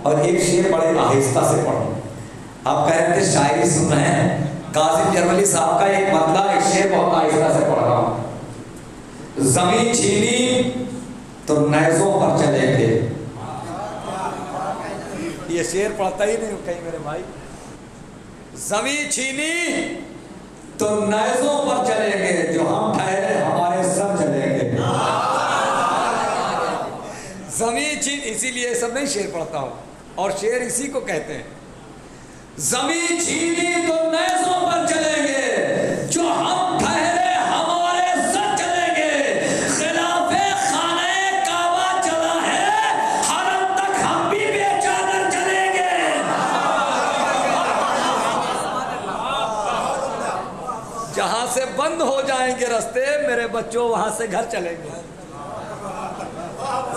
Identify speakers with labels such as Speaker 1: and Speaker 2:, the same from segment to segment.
Speaker 1: और एक शेर बड़े आहिस्ता से पढ़ो। आप कह रहे थे शायरी सुन रहे हैं, कासिम जरमली साहब का एक मतलब एक शेर बहुत आहिस्ता से पढ़ रहा हूं। जमीन छीनी तो नैज़ों पर चलेंगे। ये शेर पढ़ता ही नहीं कहीं मेरे भाई। जमीन छीनी तो नैज़ों पर चलेंगे, जो हम ठहरे हमारे सर चलेंगे। जमीन छीन, इसीलिए सब नहीं शेर पढ़ता हूं, और शेर इसी को कहते हैं। जमीन छीनी तो नैज़ों पर चलेंगे, जो हम ठहरे हमारे सर चलेंगे। खिलाफे खाने काबा चला है, हरम तक हम भी बेचादर चलेंगे। जहां से बंद हो जाएंगे रास्ते मेरे बच्चों, वहां से घर चलेंगे।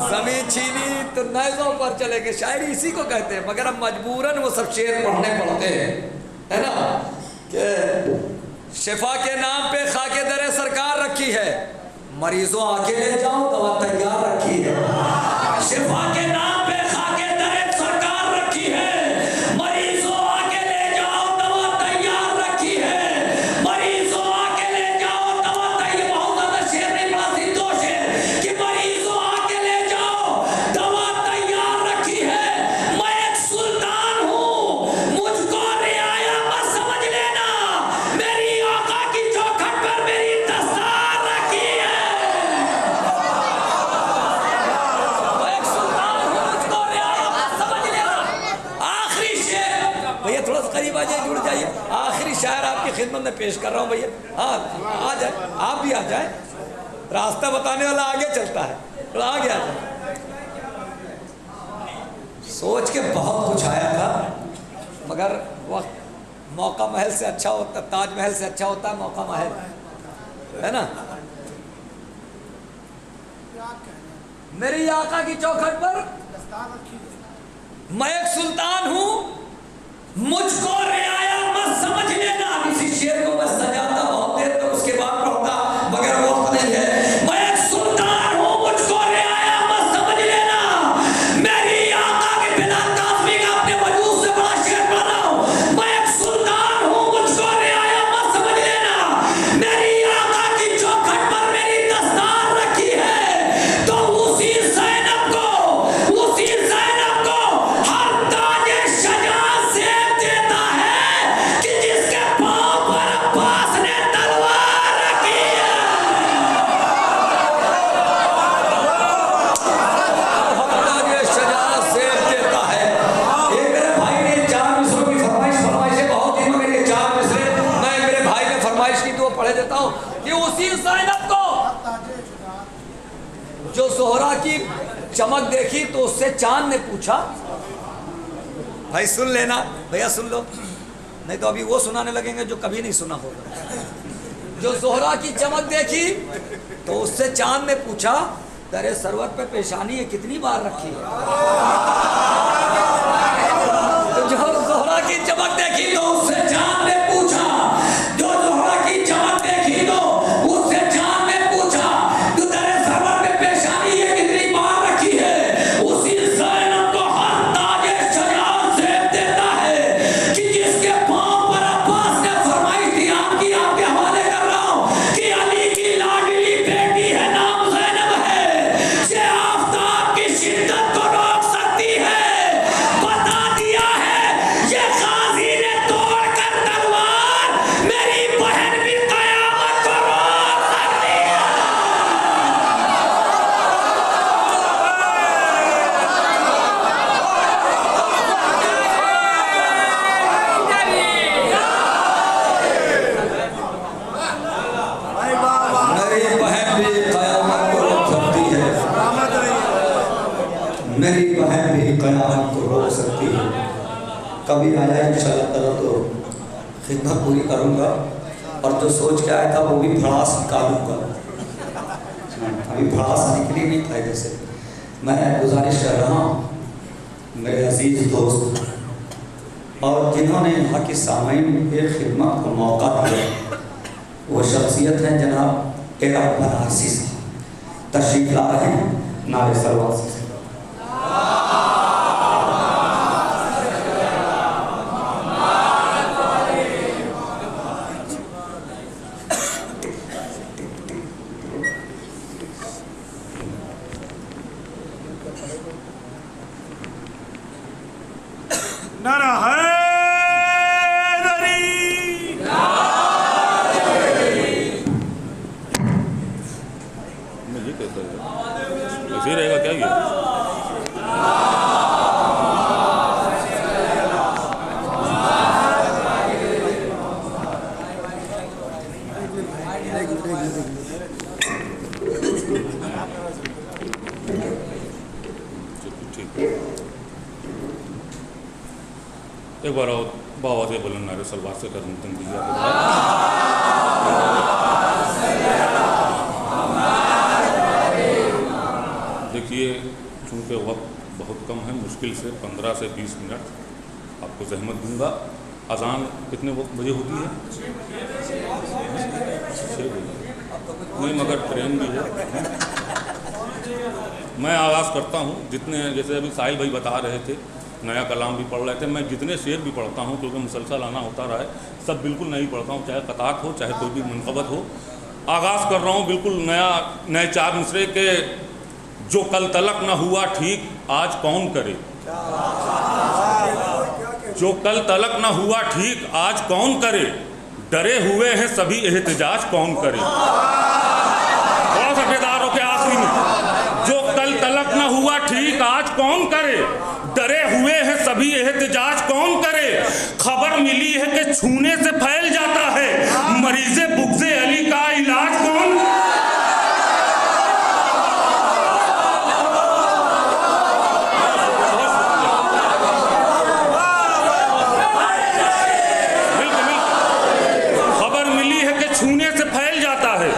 Speaker 1: जमीन छीनी तो नैज़ों पर चलेंगे, शायरी इसी को कहते हैं। मगर अब मजबूरन वो सब शेर पढ़ने पड़ते हैं, है ना। कि शिफा के नाम पे खाके दरे सरकार रखी है, मरीजों आके ले जाओ दवा तैयार रखी है। शिफा के नाम पे खाके दरे सरकार रखी है, मरीजों आके ले जाओ दवा तैयार रखी है। मरीजों आके ले जाओ दवा तैयार। बहुत ज्यादा शेर नहीं पढ़ा, सिर्फ दो शेर कि मरीजों आके ले जाओ दवा तैयार रखी है। मैं एक सुल्तान हूँ, मुझको रियाया मत समझ लेना, मेरी आका की चौखट पर मेरी दस्तार रखी है। मैं एक सुल्तान हूँ, मुझको रियाया मत समझ लेना। आखिरी शेर भैया, थोड़ा सा करीब आ जाइए, जुड़ जाइए। आखिरी शायर आपकी खिदमत में पेश कर रहा हूँ भैया। हाँ आ जाए, आप भी आ जाए, रास्ता बताने वाला आगे चलता है, थोड़ा आगे आ जाए। सोच के बहुत कुछ आया था, मगर वक्त मौका महल से अच्छा होता, ताजमहल से अच्छा होता है मौका महल, है ना। मेरी आका की चौखट पर मैं एक सुल्तान हूं, मुझको रियाया मत समझ लेना। इसी शेर को मैं सजाता बहुत देर तक, उसके बाद पढ़ता, मगर वक्त नहीं है। मैं एक सुल्तान हूं, मुझको रियाया मत समझ लेना, मेरी आका के बिना काफी का अपने वजूद से बड़ा शेर पढ़ रहा हूं। मैं एक सुल्तान हूं, मुझको रियाया मत समझ लेना, मेरी आका की चौखट पर मेरी दस्तार रखी है। तो उसी ज़ैनब को हर ताजे शजा से देता है कि जिसके पांव पर अब्बास ने तलवार रखी है। ताजे शजा से देता है। एक मेरे भाई ने 4 मिसरों की फरमाइश है, बहुत ही, मगर ये 4 मिसरे मैं मेरे भाई ने फरमाइश की तो पढ़े देता हूँ कि उसी ज़ैनब को जो ज़ोहरा की चमक देखी तो उससे चांद ने पूछा। भाई सुन लेना भैया, सुन लो, नहीं तो अभी वो सुनाने लगेंगे जो कभी नहीं सुना होगा। जो ज़ोहरा की चमक देखी तो उससे चांद ने पूछा, तेरे सरवर पे पेशानी है कितनी बार रखी है। तो जो ज़ोहरा की चमक देखी तो उससे चांद ने पूछा, जो ज़ोहरा की चमक देखी तो उससे चांद ने पूछा, तो तेरे सरवर पे पेशानी है कितनी बार रखी है। उसी ज़ैनब को हर ताजे शजाअत से देता है कि जिसके पांव पर अब्बास ने फरमाइश दी, आपके हवाले कर रहा हूं कि अली की लाडली बेटी है, नाम ज़ैनब है, ये आफताब की शिद्दत को रोक सकती है। बता दिया है ये गाजी ने तोड़ कर तलवार, मेरी बहन भी कयामत को रोक सकती है। मेरी बहन भी कयामत को रोक सकती है। मेरी बहन भी कयामत को रोक सकती है। कभी आया इंशाअल्लाह ताला तो खिदमत पूरी करूँगा, और जो सोच के आया था वो भी भड़ास निकालूंगा। अभी भड़ास निकली नहीं फायदे से। मैं गुजारिश कर रहा हूँ मेरे अजीज़ दोस्त और जिन्होंने यहाँ की सामईन के खिदमत को मौका दिया, वो शख्सियत हैं जनाब एरक बनारसी साहब, तशरीफ ला रहे हैं नारे सरवासी से।
Speaker 2: नारा हैदरी।
Speaker 3: ये कैसा है? ऐसे ही रहेगा क्या ये? ठीक है। एक बार और बाबा से बोलन नारे सलवार से कर दिया। देखिए, चूँकि वक्त बहुत कम है, मुश्किल से 15 से 20 मिनट आपको जहमत दूंगा। अज़ान कितने बजे होती है? 6 बजे। नहीं, मगर ट्रेन भी है। मैं आगाज़ करता हूँ। जितने, जैसे अभी साहिल भाई बता रहे थे, नया कलाम भी पढ़ रहे थे, मैं जितने शेर भी पढ़ता हूँ, क्योंकि मुसलसल आना होता रहा है, सब बिल्कुल नहीं पढ़ता हूँ, चाहे कतात हो, चाहे कोई भी मनक़बत हो। आगाज़ कर रहा हूँ बिल्कुल नए 4 मिसरे के। जो कल तलक न हुआ ठीक, आज कौन करे। जो कल तलक न हुआ ठीक, आज कौन करे। डरे हुए हैं सभी, एहतिजाज कौन करे। थोड़ा सा बेदार हो के आखिरी में, जो कल तलक न हुआ ठीक, आज कौन करे। डरे हुए हैं सभी, एहतिजाज कौन करे। खबर मिली है कि छूने से फैल जाता है, मरीज़े बुग़्ज़े अली का इलाज कौन। छूने से फैल जाता है,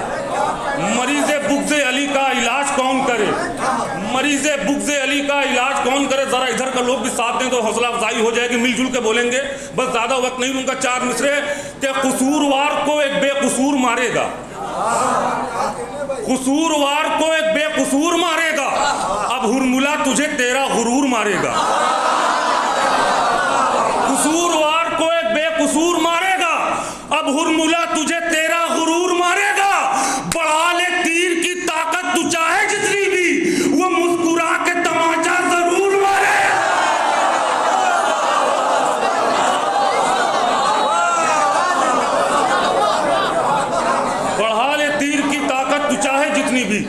Speaker 3: मरीज़े बुग़्ज़े अली का इलाज कौन करे। मरीज़े बुग़्ज़े अली का इलाज कौन करे। ज़रा इधर का लोग भी साथ दें तो हौसला अफजाई हो जाएगी, मिलजुल के बोलेंगे। बस ज़्यादा वक्त नहीं लूँगा। 4 मिसरे के कसूरवार को एक बेकसूर मारेगा। कसूरवार को एक बेकसूर मारेगा। अब हुरमुला तुझे तेरा गुरूर मारेगा। कसूरवार को एक बेकसूर मारेगा। अब हुरमुला तुझे तेरा गुरूर मारेगा। बढ़ा ले तीर की ताकत तू चाहे जितनी भी, वो मुस्कुरा के तमाचा जरूर मारे। बढ़ा ले तीर की ताकत तू चाहे जितनी भी,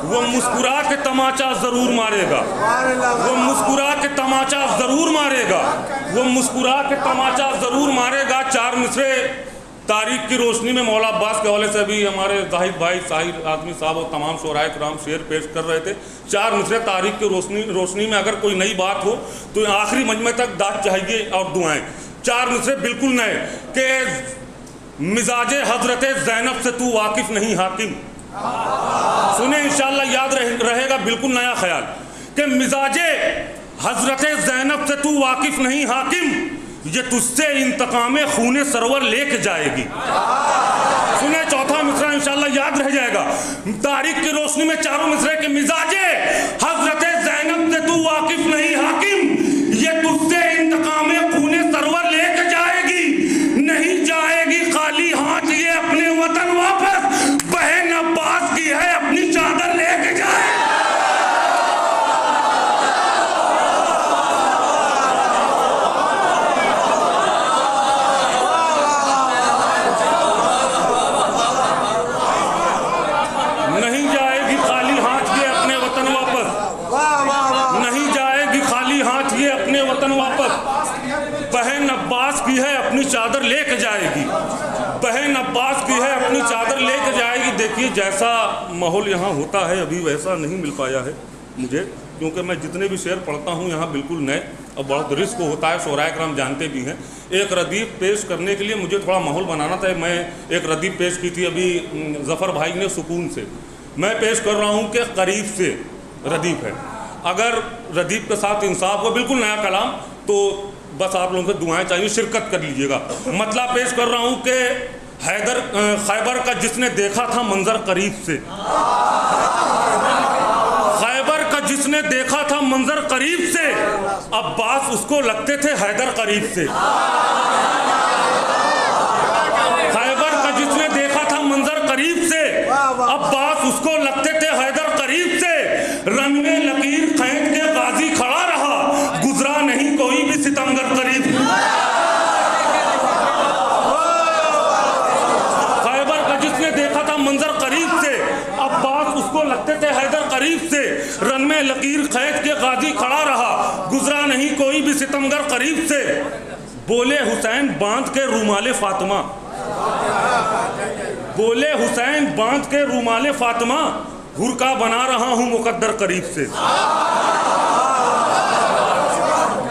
Speaker 3: वो मुस्कुरा के तमाचा जरूर मारेगा। वो मुस्कुरा के तमाचा जरूर मारेगा। वो मुस्कुरा के तमाचा जरूर मारेगा। 4 मिसरे तारीख की रोशनी में मौला अब्बास के हवाले से भी हमारे जाहिद भाई, साहिर आदमी साहब और तमाम शोराए कराम शेर पेश कर रहे थे। 4 मिसरे तारीख की रोशनी में अगर कोई नई बात हो तो आखिरी मजमे तक दाद चाहिए और दुआएं। 4 मिसरे बिल्कुल नए के मिजाजे हजरत ज़ैनब से तू वाकिफ नहीं हाकिम। सुने, इंशाल्लाह याद रहेगा। बिल्कुल नया ख्याल कि मिजाजे हजरत ज़ैनब से तू वाकिफ नहीं हाकिम, ये तुझसे इंतकामे खूने सरवर लेके जाएगी। सुने, चौथा मिसरा इंशाल्लाह याद रह जाएगा। तारीख की रोशनी में 4 मिसरे के मिजाजे हजरत ज़ैनब से तू वाकिफ नहीं हाकिम, ये तुझसे इंतकामे खूने सरवर लेके जाएगी। नहीं जाएगी खाली हाथ ये अपने वतन वापस, बहन अब्बास की है अपनी चादर लेके जाए। नहीं जाएगी खाली हाथ ये अपने वतन वापस। नहीं जाएगी खाली हाथ ये अपने वतन वापस, बहन अब्बास की है अपनी चादर लेके जाएगी। बहन अब्बास की है अपनी चादर लेके जाएगी। देखिए, जैसा माहौल यहाँ होता है अभी वैसा नहीं मिल पाया है मुझे, क्योंकि मैं जितने भी शेर पढ़ता हूँ यहाँ बिल्कुल नए और बहुत रिस्क होता है। शोराए कराम जानते भी हैं। एक रदीफ पेश करने के लिए मुझे थोड़ा माहौल बनाना था। मैं एक रदीफ पेश की थी अभी ज़फ़र भाई ने सुकून से। मैं पेश कर रहा हूँ कि करीब से रदीफ है। अगर रदीफ के साथ इंसाफ हो, बिल्कुल नया कलाम, तो बस आप लोगों को दुआएं चाहिए, शिरकत कर लीजिएगा। मतलब पेश कर रहा हूँ कि खैबर का जिसने देखा था मंजर करीब से, खैबर का जिसने देखा था मंजर करीब से, अब्बास उसको लगते थे हैदर करीब से। खैबर का जिसने देखा था मंजर करीब से, अब्बास उसको लगते थे हैदर करीब से। रन में लकीर खैंच के गाजी खड़ा रहा, गुजरा नहीं कोई भी सितमगर करीब रन में लकीर खैद के गाजी खड़ा रहा, गुजरा नहीं कोई भी सितमगर करीब से। बोले हुसैन बांध के रूमाले फातिमा, बोले हुसैन बांध के रूमाले फातिमा, हुरका बना रहा हूं मुकद्दर करीब से।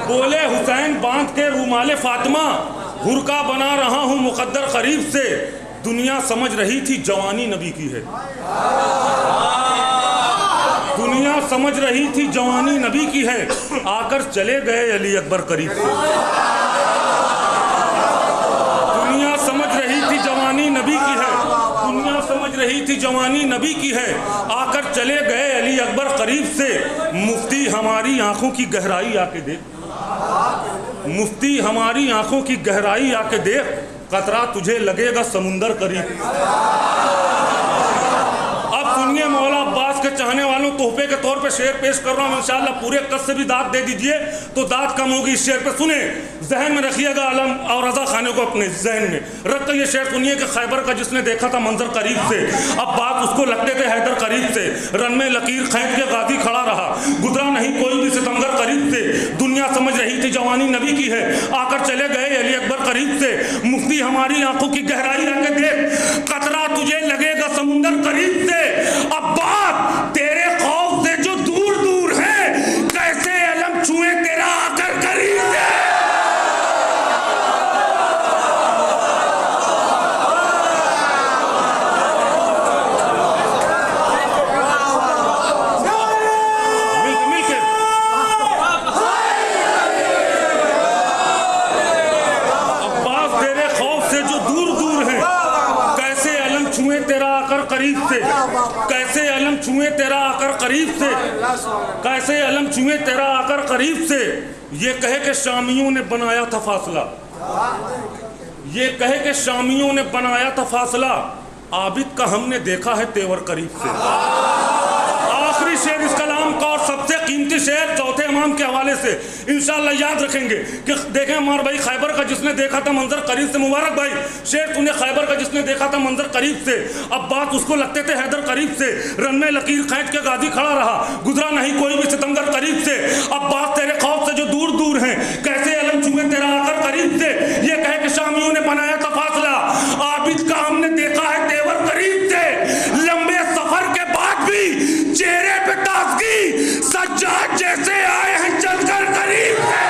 Speaker 3: बोले हुसैन बांध के रूमाले फातिमा, हुरका बना रहा हूं मुकद्दर करीब से। दुनिया समझ रही थी जवानी नबी की है, दुनिया समझ रही थी जवानी नबी की है, आकर चले गए अली अकबर करीब से। दुनिया समझ रही थी जवानी नबी की है, दुनिया समझ रही थी जवानी नबी की है, आकर चले गए अली अकबर करीब से। मुफ्ती हमारी आंखों की गहराई आके देख, मुफ्ती हमारी आंखों की गहराई आके देख, कतरा तुझे लगेगा समुंदर करीब। अब सुनिए मौला अब्बास के चाहने वालों, तोहफे के तौर पे शेर पेश कर रहा हूँ, इंशाल्लाह पूरे कस से भी दाद दे दीजिए तो दाद कम होगी इस शेर पे। सुने, जहन में रखिएगा आलम और रजा खाने को अपने जहन में रख कर ये शेर सुनिए कि खैबर का जिसने देखा था मंजर करीब से, अब बात उसको लगते थे हैदर करीब से। रन में लकीर खैद के गाजी खड़ा रहा, गुजरा नहीं कोई भी सितमगर करीब से। दुनिया समझ रही थी जवानी नबी की है, आकर चले गए अली अकबर करीब से। मुफ्ती हमारी आंखों की गहराई आके देख, कतरा तुझे लगेगा समुंदर करीब से। अब बात तेरे खौफ से जो दूर दूर है, कैसे अलम छुए तेरा आकर करीब से। कैसे अलम छुए तेरा आकर करीब से, कैसे अलम छुए तेरा आकर करीब से। ये कहे कि शामियों ने बनाया था फासला, ये कहे कि शामियों ने बनाया था फासला, आबिद का हमने देखा है तेवर करीब से। आखिरी शेर इस कलाम का और सबसे कीमती शेर चौथे इमाम के हवाले से इंशाअल्लाह याद रखेंगे कि देखें हमारे भाई खैबर का जिसने देखा था मंजर करीब से, मुबारक भाई शेर तूने खैबर का जिसने देखा था मंजर करीब से। अब बात उसको लगते थे हैदर करीब से। रन में लकीर खैद के गाजी खड़ा रहा, गुजरा नहीं कोई भी सितमगर करीब से। अब बात तेरे खौफ से जो दूर दूर हैं, कैसे अलम छुए तेरा आकर करीब से। ये कहे कि शामियों ने बनाया था फासला, आबिद का हमने देखा है तेवर करीब से। लंबे सफर के बाद भी चेहरे पे ताजगी, सज्जाद जैसे आए हैं चलकर करीब से।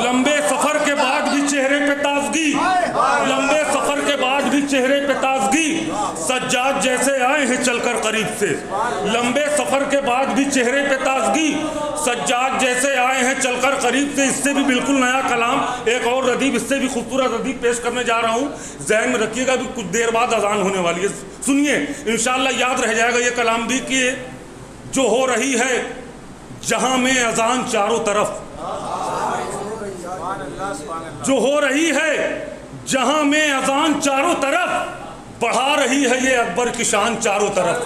Speaker 3: लंबे सफर के बाद भी चेहरे पे ताजगी, लंबे सफर के बाद भी चेहरे पे ताजगी, सज्जाद जैसे आए हैं चलकर करीब से। लंबे सफर के बाद भी चेहरे पे ताजगी, सज्जाद जैसे आए हैं चलकर करीब से। इससे भी बिल्कुल नया कलाम, एक और रदीब, इससे भी खूबसूरत रदीब पेश करने जा रहा हूँ। जहन में रखिएगा भी कुछ देर बाद अजान होने वाली है, सुनिए इंशाअल्लाह याद रह जाएगा ये कलाम भी कि जो हो रही है जहां में अजान चारों तरफ, जो हो रही है जहां में अजान चारों तरफ, बढ़ा रही है ये अकबर की शान चारों तरफ।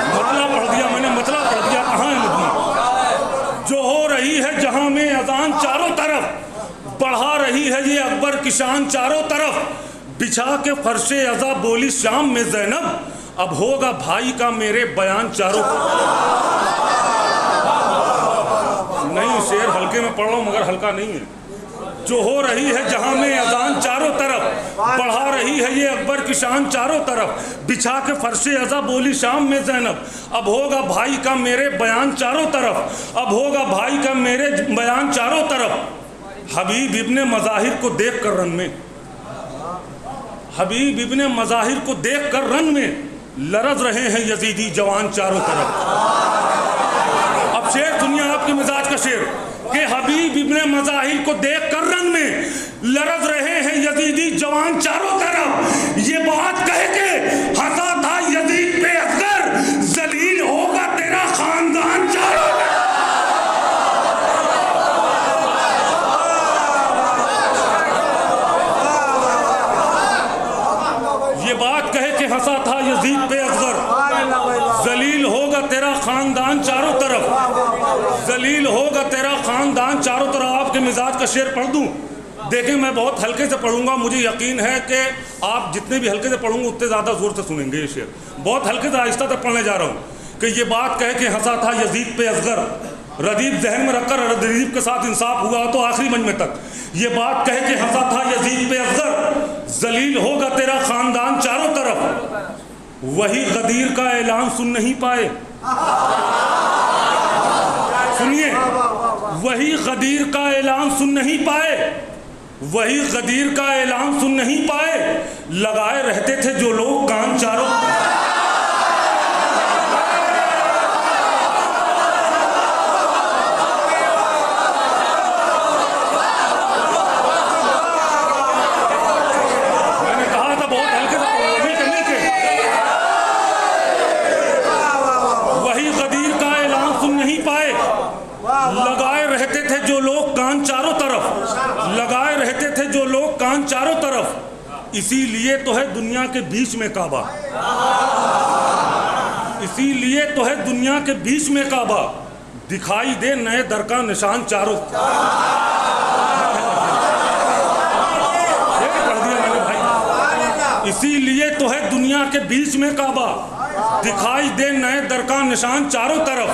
Speaker 3: मतला पढ़ दिया मैंने, मतला पढ़ दिया, कहाँ है मुझमें। जो हो रही है जहां में अजान चारों तरफ, बढ़ा रही है ये अकबर की शान चारों तरफ। बिछा के फर्शे अज़ा बोली शाम में ज़ैनब, अब होगा भाई का मेरे बयान चारों तरफ। नहीं शेर हल्के में पढ़ रहा हूं मगर हल्का नहीं है। जो हो रही है जहां में अजान चारों तरफ, बढ़ा रही है ये अकबर की शान चारों तरफ। बिछा के फर्शे अज़ा बोली शाम में ज़ैनब, अब होगा भाई का मेरे बयान चारों तरफ, अब होगा भाई का मेरे बयान चारों तरफ। हबीब इब्ने मज़ाहिर को देख कर रन में, हबीब इब्ने मज़ाहिर को देख कर रन में लरज रहे हैं यजीदी जवान चारों तरफ। अब शेर सुनिए आपके मिजाज का शेर कि हबीब इब्ने मज़ाहिर को देख कर रन में लरज रहे हैं यजीदी जवान चारों तरफ। ये बात कह के हंसा था यजीद पे असगर, जलील होगा तेरा खानदान चारों तरफ। ये बात कह के हंसा था यजीद पे असगर, जलील होगा तेरा खानदान चारों तरफ, जलील होगा तेरा खानदान चारों तरफ। आपके मिजाज का शेर पढ़ दूं? देखें, मैं बहुत हल्के से पढ़ूंगा, मुझे यकीन है कि आप जितने भी हल्के से पढ़ूंगे उतने ज़्यादा ज़ोर से सुनेंगे ये शेर। बहुत हल्के से आहिस्ता तक पढ़ने जा रहा हूँ कि ये बात कह के हंसा था यजीद पे असगर, रदीफ जहन में रखकर रदीफ के साथ इंसाफ हुआ तो आखिरी मंजमे तक। ये बात कह के हंसा था यजीद पे असगर, जलील होगा तेरा खानदान चारों तरफ, वही गदीर का ऐलान सुन नहीं पाए। सुनिए, वही गदीर का ऐलान सुन नहीं पाए, वही गदीर का ऐलान सुन नहीं पाए, लगाए रहते थे जो लोग कान चारों। मैंने कहा था बहुत हल्के से करने के। वही गदीर का ऐलान सुन नहीं पाए, लगाए रहते थे जो लोग कान चारों तरफ, लगाए रहते थे जो लोग कान चारों तरफ। इसीलिए तो है दुनिया के बीच में काबा, इसीलिए तो है दुनिया के बीच में काबा, दिखाई दे नए दर का निशान चारों। पढ़ दिया मैंने भाई। इसीलिए तो है दुनिया के बीच में काबा, दिखाई दे नए दर का निशान चारों तरफ।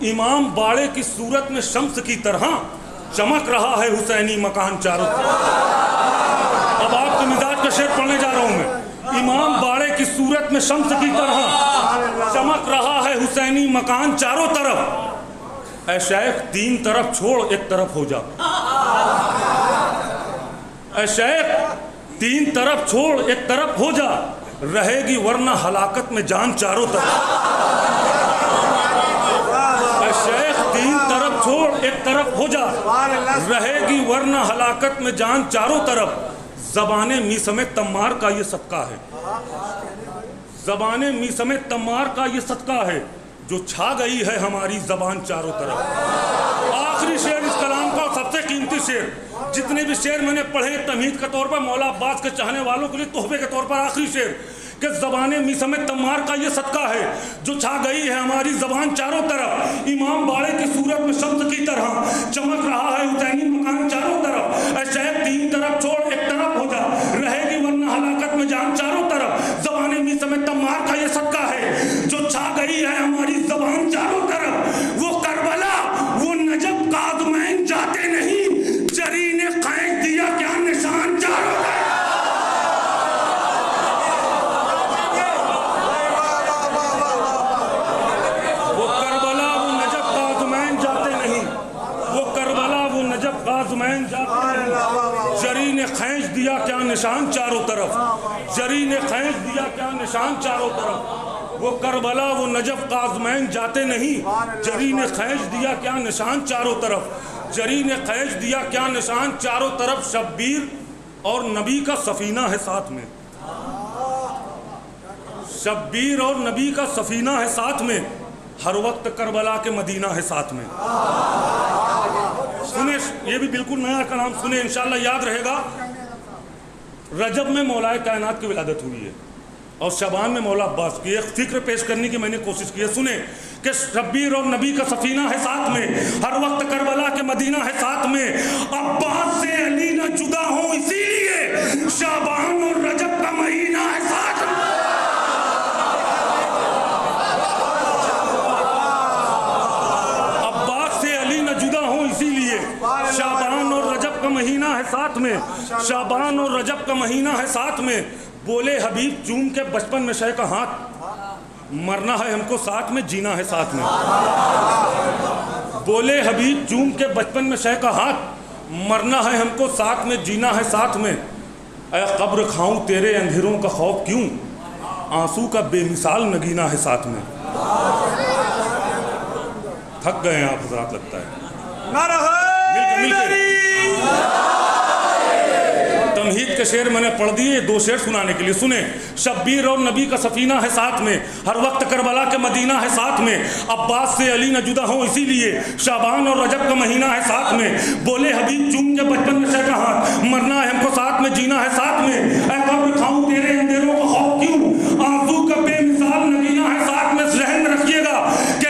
Speaker 3: इमाम बाड़े की सूरत में शम्स की तरह चमक रहा है हुसैनी मकान चारों तरफ। अब आपके मिजाज का शेर पढ़ने जा रहा हूं मैं। इमाम बाड़े की सूरत में शम्स की तरह चमक रहा है हुसैनी मकान चारों तरफ। ऐ शेख तीन तरफ छोड़ एक तरफ हो जा, ऐ शेख तीन तरफ छोड़ एक तरफ हो जा, रहेगी वरना हलाकत में जान चारों तरफ। शेख तीन तरफ छोड़ एक तरफ हो जा, रहेगी वरना हलाकत में जान चारों तरफ। ज़बाने मी समेत तम्मार का ये सदका है, ज़बाने मी समेत तम्मार का ये सदका है, जो छा गई है हमारी ज़बान चारों तरफ। आखिरी शेर इस कलाम का, सबसे कीमती शेर। जितने भी शेर मैंने पढ़े तमहीद के तौर पर, मौला अब्बास के चाहने वालों के लिए तोहफे के तौर पर आखिरी शेर कि ज़बाने मी समेत तम्मार का ये सदका है, जो छा गई है हमारी ज़बान चारों तरफ। इमाम बाड़े की सूरत में शम्स की तरह चमक रहा है हुसैनी मकान चारों तरफ। ऐ शेख तीन तरफ छोड़ एक तरफ हो जा, रहेगी वरना हलाकत में जान चारों तरफ। ज़बाने मी समेत तम्मार का ये सदका है, जो छा गई है हमारी ज़बान चारों तरफ। वो करबला वो नजब काज़मैन जाते नहीं, जरी ने खींच दिया क्या निशान चारों तरफ। जरी ने खींच दिया क्या निशान चारों तरफ, जरी ने खींच दिया क्या निशान चारों तरफ। वो करबला वो नजफ काज़मैन जाते नहीं, जरी ने खींच दिया क्या निशान चारों तरफ, जरी ने खींच दिया क्या निशान चारों तरफ। शब्बीर और नबी का सफीना है साथ में, शब्बीर और नबी का सफीना है साथ में, हर वक्त करबला के मदीना है साथ में। सुने, ये भी बिल्कुल नया कलाम सुने, इंशाल्लाह याद रहेगा। रजब में मौलाए कायनात की विलादत हुई है और शबान में मौला अब्बास की। एक फिक्र पेश करने की मैंने कोशिश की है। सुने कि शब्बीर और नबी का सफीना है साथ में, हर वक्त करबला के मदीना है साथ में। अब्बास से अली न जुदा हो इसीलिए शाबान और रजब का महीना है साथ में। अब्बास से अली न जुदा हो इसीलिए शाबान और रजब का महीना है साथ में, शाबान और रजब का महीना है साथ में। बोले हबीब चूम के बचपन में शय का हाथ, मरना है हमको साथ में जीना है साथ में। बोले हबीब चूम के बचपन में शय का हाथ, मरना है हमको साथ में जीना है साथ में। ऐ कब्र खाऊं तेरे अंधेरों का खौफ क्यों, आंसू का बेमिसाल नगीना है साथ में। थक गए हैं आप हजरात लगता है। तमहीद के शेर मैंने पढ़ दिए, दो शेर सुनाने के लिए। सुने, शब्बीर और नबी का सफीना है साथ में, हर वक्त करबला के मदीना है साथ में। अब्बास से अली न जुदा हो इसीलिए शाबान और रजब का महीना है साथ में। बोले हबीब चूम के बचपन में शय का हाथ, मरना है हमको साथ में जीना है साथ में। ऐ कब्र खाऊं तेरे अंधेरों का खौफ क्यों, आंसू का बेमिसाल नगीना है साथ में। ज़हन में रखिएगा कि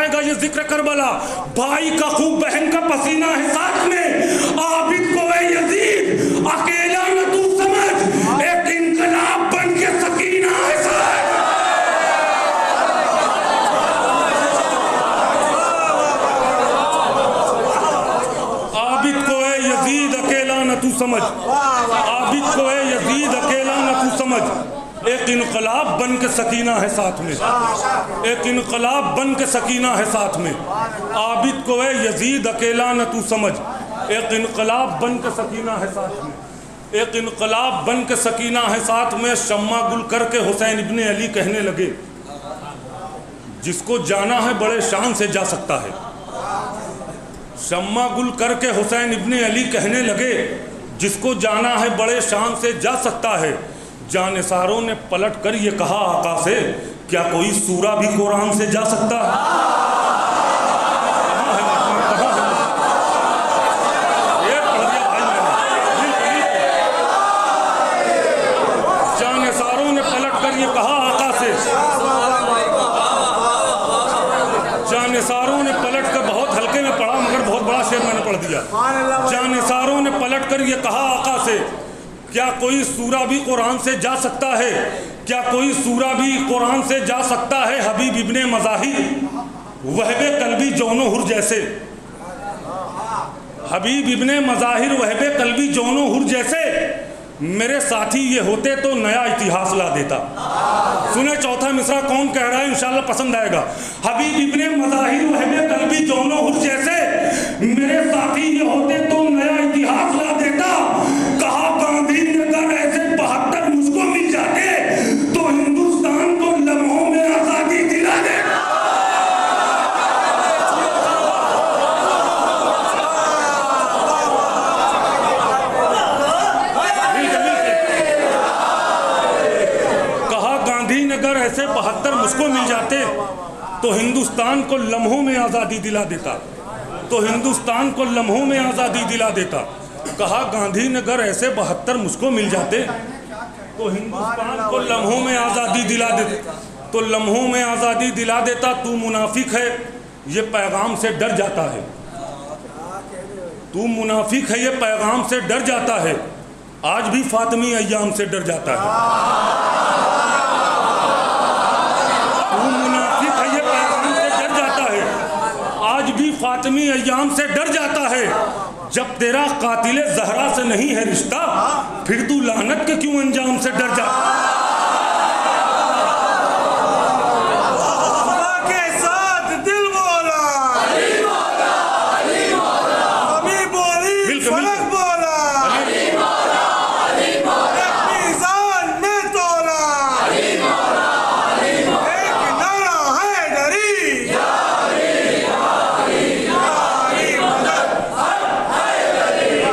Speaker 3: आएगा ये जिक्र करबला, भाई का खूब बहन का पसीना है साथ में, आबिद को है यजीद अकेला न तू समझ, एक इनकलाब बन के सकीना है साथ। आबिद को है यजीद अकेला न तू समझ, आबिद को है यजीद अकेला न तू समझ, एक इनकलाब बन के सकीना है साथ में, एक इनकलाब बन के सकीना है साथ में। आबिद को है यजीद अकेला न तू समझ, एक इनकलाब बन के सकीना है साथ में, एक इनकलाब बन के सकीना है साथ में। शम्मा गुल करके हुसैन इब्ने अली कहने लगे, जिसको जाना है बड़े शान से जा सकता है। शम्मा गुल करके हुसैन इब्ने अली कहने लगे, जिसको जाना है बड़े शान से जा सकता है। जानिसारों ने पलट कर ये कहा आका से, क्या कोई सूरा भी कुरान से जा सकता है? जानिसारों ने पलट कर ये कहा आका से, जानिसारों ने पलट कर, बहुत हल्के में पढ़ा मगर बहुत बड़ा शेर मैंने पढ़ दिया। जानिसारों ने पलट कर ये कहा आका से, क्या कोई सूरा भी कुरान से जा सकता है? क्या कोई सूरा भी कुरान से जा सकता है? हबीब इब्ने मज़ाहिर वहबे कल्बी जौनो हुर जैसे, हबीब इब्ने मज़ाहिर वहबे कल्बी जौनो हुर जैसे, मेरे साथी ये होते तो नया इतिहास ला देता। सुने चौथा मिसरा कौन कह रहा है, इंशाल्लाह पसंद आएगा। हबीब इब्ने मज़ाहिर वहबे कल्बी जौनो हुर जैसे, मेरे साथी ये होते तो नया इतिहास ला देता। कहा गांधी ने अगर ऐसे 72 मुझको मिल जाते तो हिंदुस्तान को लम्हों में आजादी दिला देता। कहा गांधी ने अगर ऐसे 72 मुझको मिल जाते तो हिंदुस्तान को लम्हों में आजादी दिला देता, तो हिंदुस्तान को लम्हों में आजादी दिला देता। कहा गांधी नगर ऐसे 72 मुझको मिल जाते तो हिंदुस्तान को लम्हों में आज़ादी दिला देता, तो लम्हों में आज़ादी दिला देता। तू मुनाफिक है ये पैगाम से डर जाता है, तू मुनाफिक है ये पैगाम से डर जाता है, आज भी फातिमी अय्याम से डर जाता है। तू मुनाफिक है ये पैगाम से डर जाता है, आज भी फातिमी अय्याम से डर जाता है। जब तेरा कातिले ज़हरा से नहीं है रिश्ता, फिर तू लानत के क्यों अंजाम से डर जा।
Speaker 2: के साथ दिल बोला, अली बोला, अली बोला, अभी बोली फलक बोला, अली बोला, अली बोला, मीज़ान में तोला, अली बोला, अली बोला, एक नारा है डरी, या अली, या अली, या अली मदद।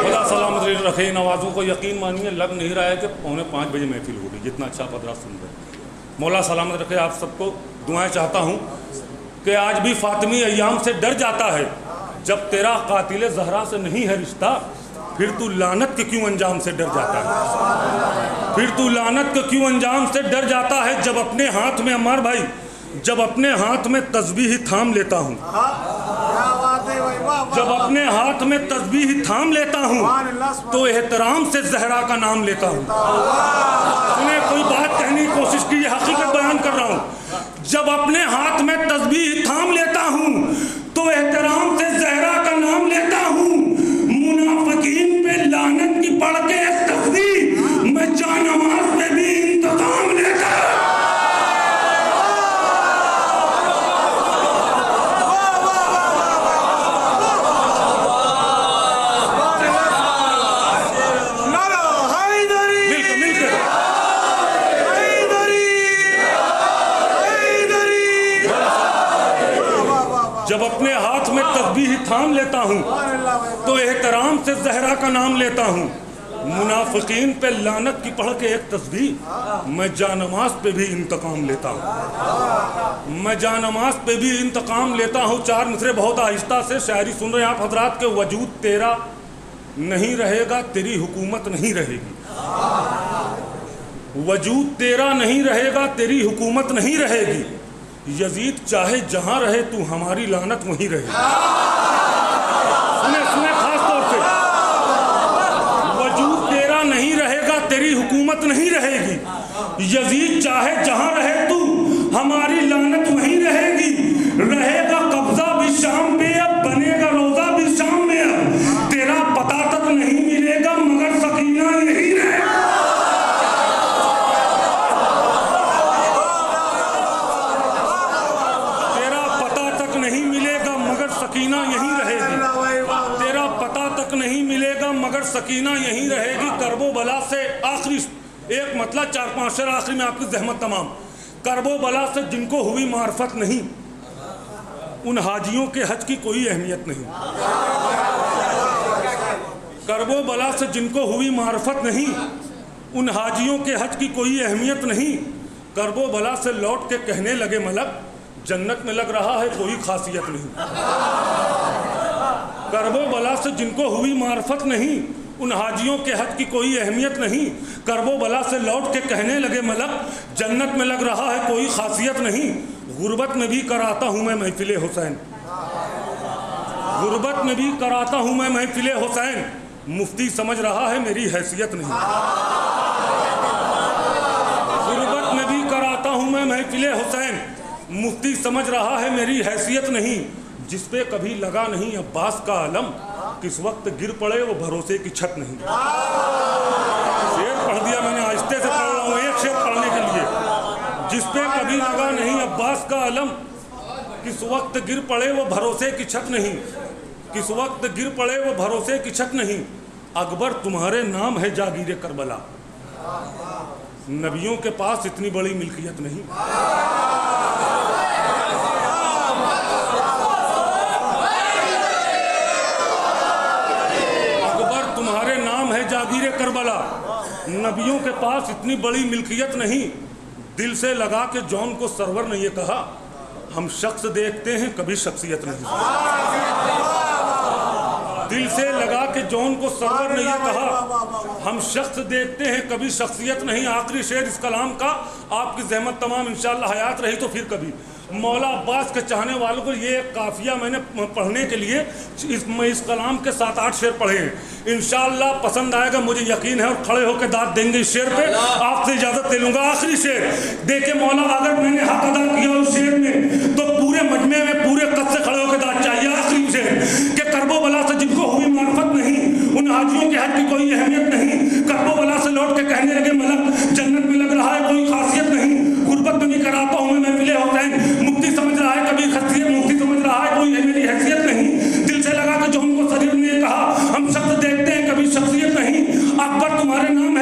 Speaker 3: खुदा सलामत रखे नवाजों को। यकीन मानिए लग नहीं रहा है कि 4:45 बजे महफिल होगी, जितना अच्छा पदरा सुन रहे। मौला सलामत रखे आप सबको। दुआएं चाहता हूँ कि आज भी फातिमी अय्याम से डर जाता है। जब तेरा कातिले ज़हरा से नहीं है रिश्ता, फिर तू लानत के क्यों अंजाम से डर जाता है, फिर तू लानत के क्यों अंजाम से डर जाता है। जब अपने हाथ में, अम्मार भाई, जब अपने हाथ में तस्बीह थाम लेता हूँ, जब अपने हाथ में तस्बीह थाम लेता हूँ तो एहतराम से ज़हरा का नाम लेता हूँ। सुने, कोई बात कहने की कोशिश की, हकीकत बयान कर रहा हूँ। जब अपने हाथ में तस्बीह थाम लेता हूँ तो एहतराम से ज़हरा का नाम लेता हूँ। मुनाफिकीन पे लानत की पढ़ के एक तस्बीह, मैं जानमाज़ पे भी इंतकाम लेता हूँ। जब अपने हाथ में तस्बीह थाम लेता हूँ तो एहतराम से ज़हरा का नाम लेता हूँ। मुनाफिकीन पे लानत की पढ़ के एक तस्बीह, मैं जानमाज़ पे भी इंतकाम लेता हूँ, मैं जानमाज़ पे भी इंतकाम लेता हूँ। 4 मिसरे बहुत आहिस्ता से शायरी सुन रहे हैं आप हजरात के। वजूद तेरा नहीं रहेगा तेरी हुकूमत नहीं रहेगी, वजूद तेरा नहीं रहेगा तेरी हुकूमत नहीं रहेगी। यजीद चाहे जहां रहे तू हमारी लानत वहीं रहे। सुने सुने खास तौर से, वजूद तेरा नहीं रहेगा, तेरी हुकूमत नहीं रहेगी। यजीद चाहे जहां रहे तू हमारी लानत वहीं रहेगी। रहेगा कब्जा भी शाम पे, अब बनेगा रोजा भी शाम में, अब तेरा पता तक नहीं मिलेगा मगर सकीना यही रहेगा। तेरा पता तक नहीं मिलेगा मगर सकीना यहीं रहेगी। तेरा पता तक नहीं मिलेगा मगर सकीना यहीं रहेगी। करबो बला से आखिरी एक मतलब 4-5 शेर आखिरी में आपकी जहमत तमाम। करबो बला से जिनको हुई मार्फत नहीं, उन हाजियों के हज की कोई अहमियत नहीं। करबो बला से जिनको हुई मार्फत नहीं, उन हाजियों के हज की कोई अहमियत नहीं। करबो बला से लौट के कहने लगे मलक, जन्नत में लग रहा है कोई खासियत नहीं। करबो बला से जिनको हुई मार्फत नहीं, उन हाजियों के हज की कोई अहमियत नहीं। करबो बला से लौट के कहने लगे मलक, जन्नत में लग रहा है कोई खासियत नहीं। गुर्बत में भी कराता हूँ मैं महफिले हुसैन, गुर्बत में भी कराता हूँ मैं महफिले हुसैन। मुफ्ती समझ रहा है मेरी हैसियत नहीं। गुर्बत में भी कराता हूँ मैं महफिले हुसैन, मुफ्ती समझ रहा है मेरी हैसियत नहीं। जिस पे कभी लगा नहीं अब्बास का आलम, किस वक्त गिर पड़े वो भरोसे की छत नहीं। शेर पढ़ दिया मैंने, आहिस्ते से पढ़ रहा हूँ एक शेर पढ़ने के लिए। जिस पे कभी लगा नहीं अब्बास का आलम, किस वक्त गिर पड़े वो भरोसे की छत नहीं। किस वक्त गिर पड़े वो भरोसे की छत नहीं। अकबर तुम्हारे नाम है जागीरे करबला, नबियों के पास इतनी बड़ी मिल्कियत नहीं। तुम्हारे नाम है जागीरे करबला, नबियों के पास इतनी बड़ी मिल्कियत नहीं। दिल से लगा के जौन को सरवर ने ये कहा, हम शख्स देखते हैं कभी शख्सियत नहीं। दिल से लगा के जौन को सरवर ने ये कहा, हम शख्स देखते हैं कभी शख्सियत नहीं। आखिरी शेर इस कलाम का, आपकी जहमत तमाम इंशाअल्लाह हयात रही तो फिर कभी। मौला अब्बास के चाहने वालों को ये काफिया मैंने पढ़ने के लिए इस कलाम के 7-8 शेर पढ़े हैं। इंशाअल्लाह पसंद आएगा, मुझे यकीन है, और खड़े होकर दाद देंगे इस शेर पे। आपसे इजाजत ले लूंगा। आखिरी शेर देखे मौला, अगर मैंने हक अदा किया उस शेर में तो पूरे मजमे में पूरे कद से खड़े होकर दाद चाहिए। आखिरी शेर के करबो बला से जिनको हुई मार्फत नहीं, उन हाजियों के हज की कोई अहमियत नहीं। करबो बला से लौट के कहने लगे मलक, जन्नत में लग रहा है कोई खासियत नहीं। गुर्बत में भी कराता हूँ मैं महफिले हुसैन, मुफ्ती समझ रहा है कभी खसियत, मुफ्ती समझ रहा है कोई मेरी हैसियत नहीं। दिल से लगा के जो उनको शरीर ने कहा, हम शख्स देखते हैं कभी शख्सियत नहीं। अकबर तुम्हारे नाम